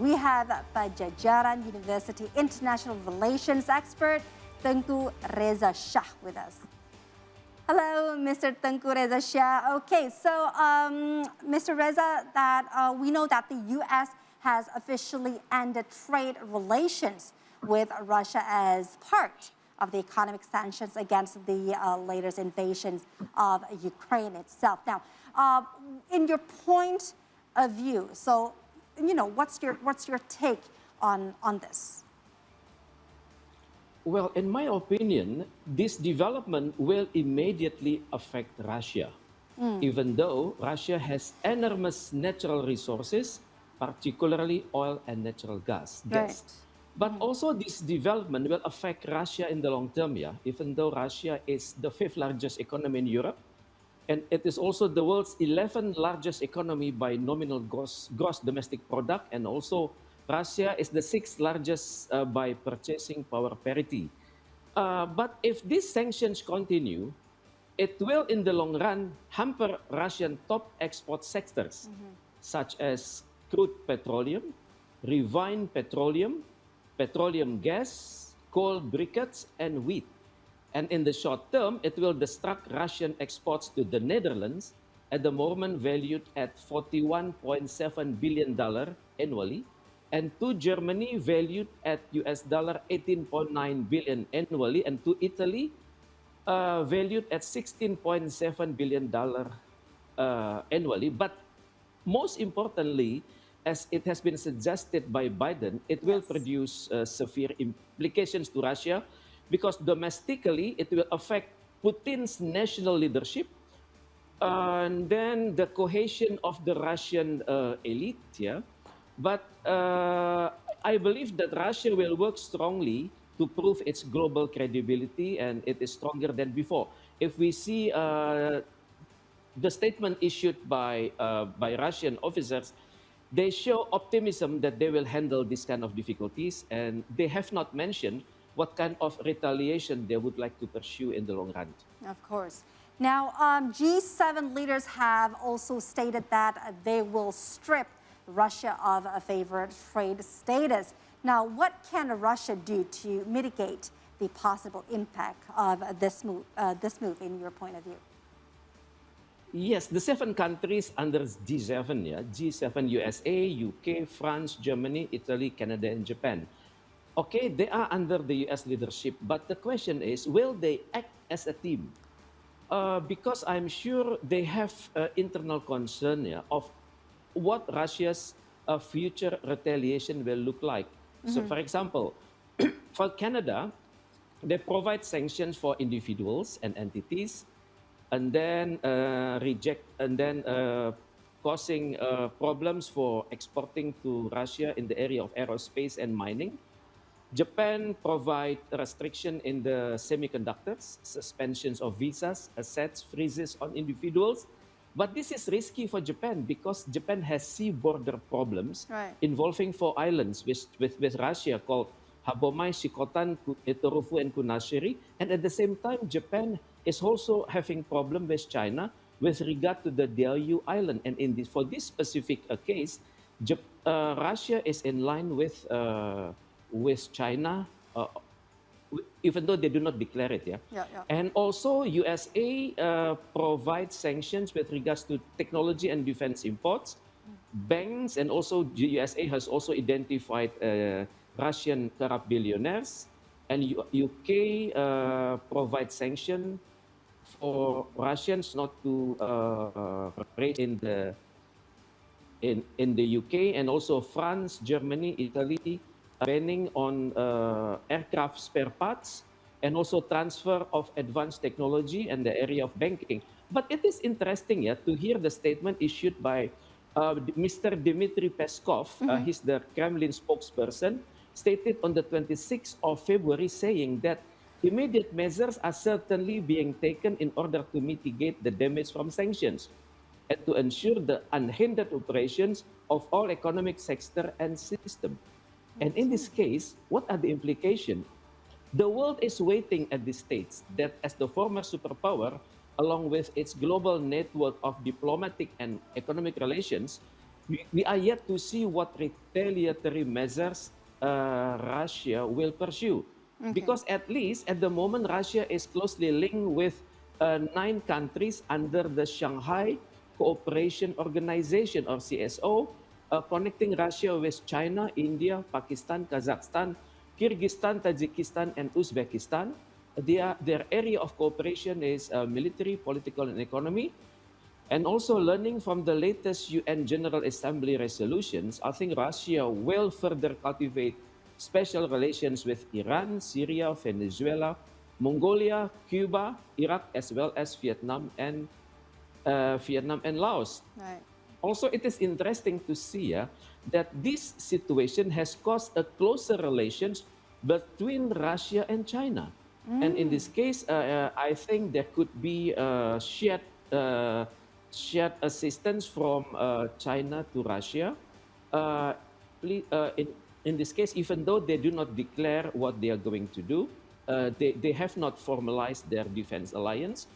we have Padjajaran University International Relations expert, Teuku Rezasyah with us. Hello, Mr. Teuku Rezasyah. Okay, so Mr. Reza, that we know that the U.S. has officially ended trade relations with Russia as part of the economic sanctions against the latest invasions of Ukraine itself. Now, in your point of view, so what's your take on this? Well, in my opinion, this development will immediately affect Russia, even though Russia has enormous natural resources, particularly oil and natural gas. Right. But also this development will affect Russia in the long term, yeah, even though Russia is the fifth largest economy in Europe, and it is also the world's 11th largest economy by nominal gross domestic product, and also Russia is the sixth largest by purchasing power parity. But if these sanctions continue, it will in the long run hamper Russian top export sectors, such as crude petroleum, refined petroleum, petroleum gas, coal briquettes, and wheat. And in the short term, it will distract Russian exports to the Netherlands, at the moment valued at $41.7 billion annually, and to Germany, valued at $18.9 billion annually, and to Italy, valued at $16.7 billion annually. But most importantly, as it has been suggested by Biden, it will produce severe implications to Russia, because domestically it will affect Putin's national leadership, and then the cohesion of the Russian elite. Yeah, but I believe that Russia will work strongly to prove its global credibility, and it is stronger than before. If we see the statement issued by Russian officers, they show optimism that they will handle this kind of difficulties, and they have not mentioned what kind of retaliation they would like to pursue in the long run. Of course. Now, G7 leaders have also stated that they will strip Russia of a favored trade status. Now, what can Russia do to mitigate the possible impact of this move in your point of view? Yes, the 7 countries under G7, yeah, G7 USA, UK, France, Germany, Italy, Canada, and Japan. Okay, they are under the US leadership, but the question is, will they act as a team? Because I'm sure they have internal concern, yeah, of what Russia's future retaliation will look like. So, for example, for Canada, they provide sanctions for individuals and entities, and then causing problems for exporting to Russia in the area of aerospace and mining. Japan provide restriction in the semiconductors, suspensions of visas, assets, freezes on individuals. But this is risky for Japan, because Japan has sea border problems involving 4 islands with Russia called Habomai, Shikotan, Etorufu, and Kunashiri. And at the same time, Japan is also having problem with China with regard to the Diaoyu Island. And for this specific case, Russia is in line with China, even though they do not declare it. Yeah. And also, USA provides sanctions with regards to technology and defense imports, banks, and also USA has also identified Russian corrupt billionaires, and UK provides sanctions for Russians not to trade in the UK, and also France, Germany, Italy, banning on aircraft spare parts, and also transfer of advanced technology in the area of banking. But it is interesting, yeah, to hear the statement issued by Mr. Dmitry Peskov. He's the Kremlin spokesperson, stated on the 26th of February, saying that immediate measures are certainly being taken in order to mitigate the damage from sanctions and to ensure the unhindered operations of all economic sector and system. And in this case, what are the implications? The world is waiting at this stage that as the former superpower, along with its global network of diplomatic and economic relations, we are yet to see what retaliatory measures Russia will pursue. Okay. Because at least at the moment, Russia is closely linked with 9 countries under the Shanghai Cooperation Organization, or CSO, connecting Russia with China, India, Pakistan, Kazakhstan, Kyrgyzstan, Tajikistan, and Uzbekistan. Their area of cooperation is military, political, and economy. And also learning from the latest UN General Assembly resolutions, I think Russia will further cultivate special relations with Iran, Syria, Venezuela, Mongolia, Cuba, Iraq, as well as Vietnam and Laos. Right. Also, it is interesting to see that this situation has caused a closer relations between Russia and China. And in this case, I think there could be uh, shared assistance from China to Russia. Uh, in this case, even though they do not declare what they are going to do, they have not formalized their defense alliance.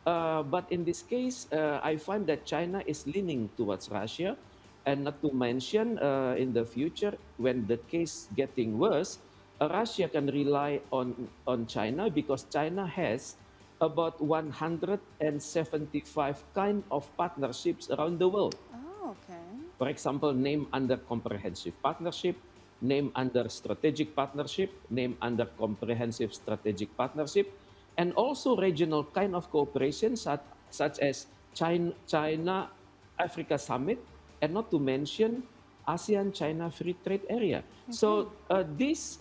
But in this case, I find that China is leaning towards Russia, and not to mention in the future when the case getting worse, Russia can rely on China because China has about 175 kind of partnerships around the world. Oh, okay. For example, name under comprehensive partnership, name under strategic partnership, name under comprehensive strategic partnership, and also regional kind of cooperation such as China Africa Summit, and not to mention ASEAN China Free Trade Area. So this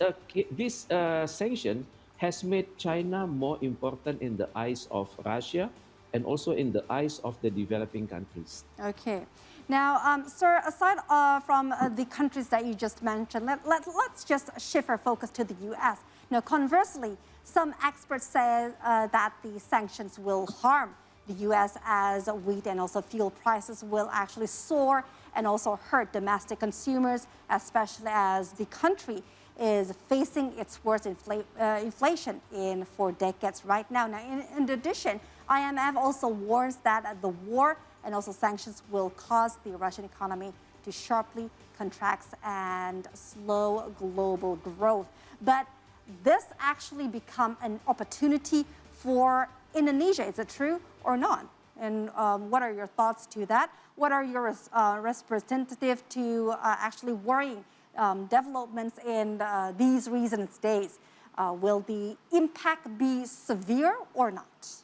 sanction has made China more important in the eyes of Russia and also in the eyes of the developing countries. Okay. Now, sir, aside from the countries that you just mentioned, let's just shift our focus to the U.S. Now, conversely, some experts say that the sanctions will harm the U.S. as wheat and also fuel prices will actually soar and also hurt domestic consumers, especially as the country is facing its worst inflation in 4 decades right now. Now, in addition, IMF also warns that the war and also sanctions will cause the Russian economy to sharply contract and slow global growth. But this actually become an opportunity for Indonesia. Is it true or not? And what are your thoughts to that? What are your representative to actually worrying developments in these recent days? Will the impact be severe or not?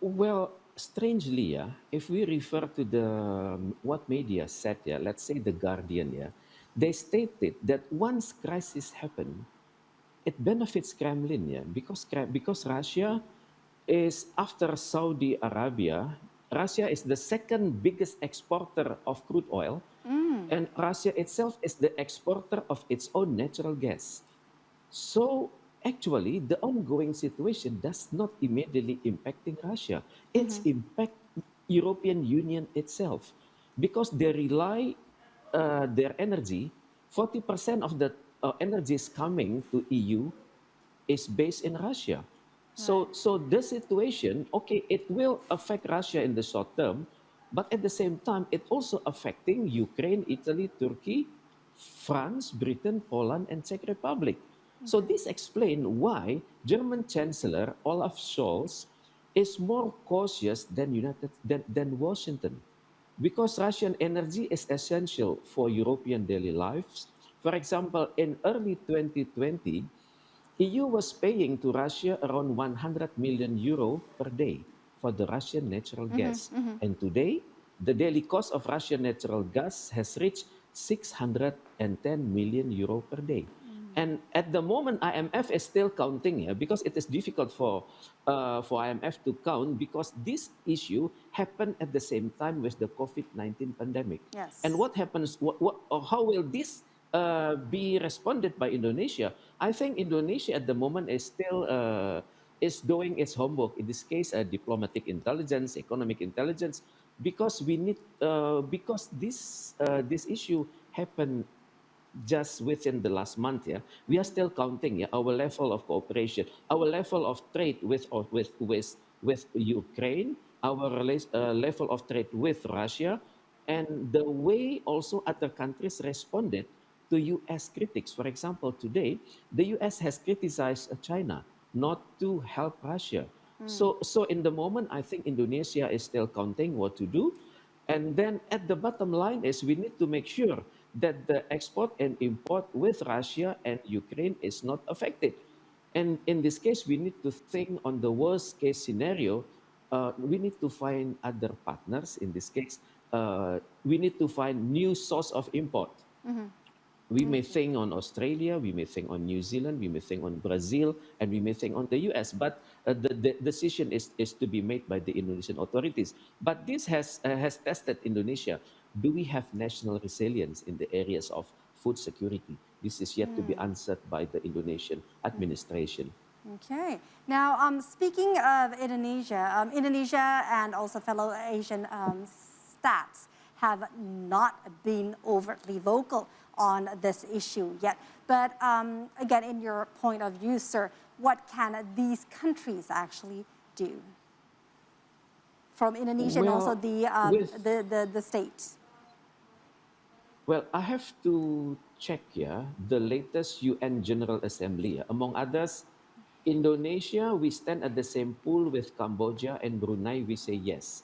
Well, strangely, if we refer to what media said, let's say the Guardian, they stated that once crisis happen, it benefits Kremlin, because Russia is after Saudi Arabia. Russia is the second biggest exporter of crude oil, and Russia itself is the exporter of its own natural gas. So actually, the ongoing situation does not immediately impacting Russia. It's impact European Union itself because they rely their energy. 40% of the energy is coming to EU is based in Russia. Right. So the situation, okay, it will affect Russia in the short term, but at the same time, it also affecting Ukraine, Italy, Turkey, France, Britain, Poland, and Czech Republic. So this explains why German Chancellor Olaf Scholz is more cautious than Washington, because Russian energy is essential for European daily lives. For example, in early 2020, EU was paying to Russia around 100 million euro per day for the Russian natural gas. And today, the daily cost of Russian natural gas has reached 610 million euro per day. And at the moment, IMF is still counting here because it is difficult for IMF to count because this issue happened at the same time with the COVID-19 pandemic. Yes. And what happens, or how will this be responded by Indonesia? I think Indonesia at the moment is still is doing its homework. In this case, diplomatic intelligence, economic intelligence, because we need because this issue happened just within the last month. We are still counting our level of cooperation, our level of trade with Ukraine, our level of trade with Russia, and the way also other countries responded to US critics. For example, today, the US has criticized China not to help Russia. So in the moment, I think Indonesia is still counting what to do. And then at the bottom line is we need to make sure that the export and import with Russia and Ukraine is not affected. And in this case, we need to think on the worst case scenario. We need to find other partners. In this case, we need to find new source of import. We may think on Australia, we may think on New Zealand, we may think on Brazil, and we may think on the US. But the decision is to be made by the Indonesian authorities. But this has tested Indonesia. Do we have national resilience in the areas of food security? This is yet to be answered by the Indonesian administration. Okay. Now, speaking of Indonesia, Indonesia and also fellow Asian stats have not been overtly vocal on this issue yet. But again, in your point of view, sir, what can these countries actually do? From Indonesia and also the states. Well, I have to check here the latest UN General Assembly. Among others, Indonesia, we stand at the same pool with Cambodia and Brunei, we say yes.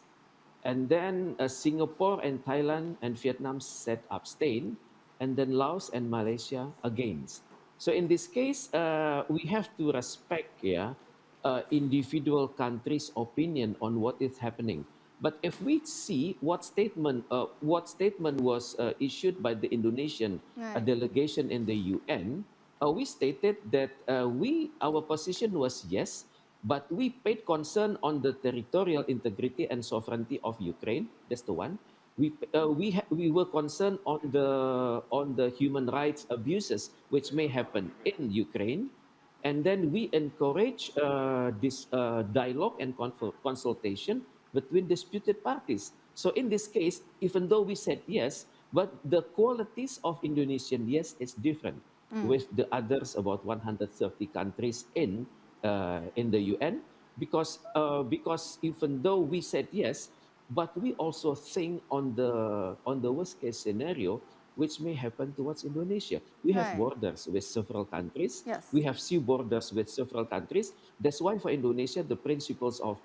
And then Singapore and Thailand and Vietnam said abstain, and then Laos and Malaysia against. So in this case, we have to respect individual countries' opinion on what is happening. But if we see what statement was issued by the Indonesian delegation in the UN, we stated that our position was yes, but we paid concern on the territorial integrity and sovereignty of Ukraine. That's the one. We were concerned on the human rights abuses which may happen in Ukraine, and then we encourage this dialogue and consultation between disputed parties. So in this case, even though we said yes, but the qualities of Indonesian yes is different with the others about 130 countries in the UN, because even though we said yes, but we also think on the worst case scenario which may happen towards Indonesia. We have borders with several countries. Yes. We have sea borders with several countries. That's why for Indonesia, the principles of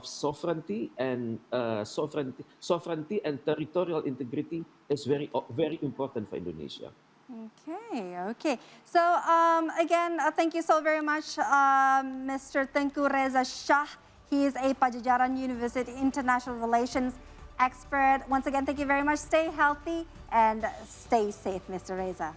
sovereignty and sovereignty and territorial integrity is very important for Indonesia. Okay. So again, thank you so very much, Mr. Teuku Rezasyah. He is a Padjajaran University International Relations expert. Once again, thank you very much. Stay healthy and stay safe, Mr. Reza.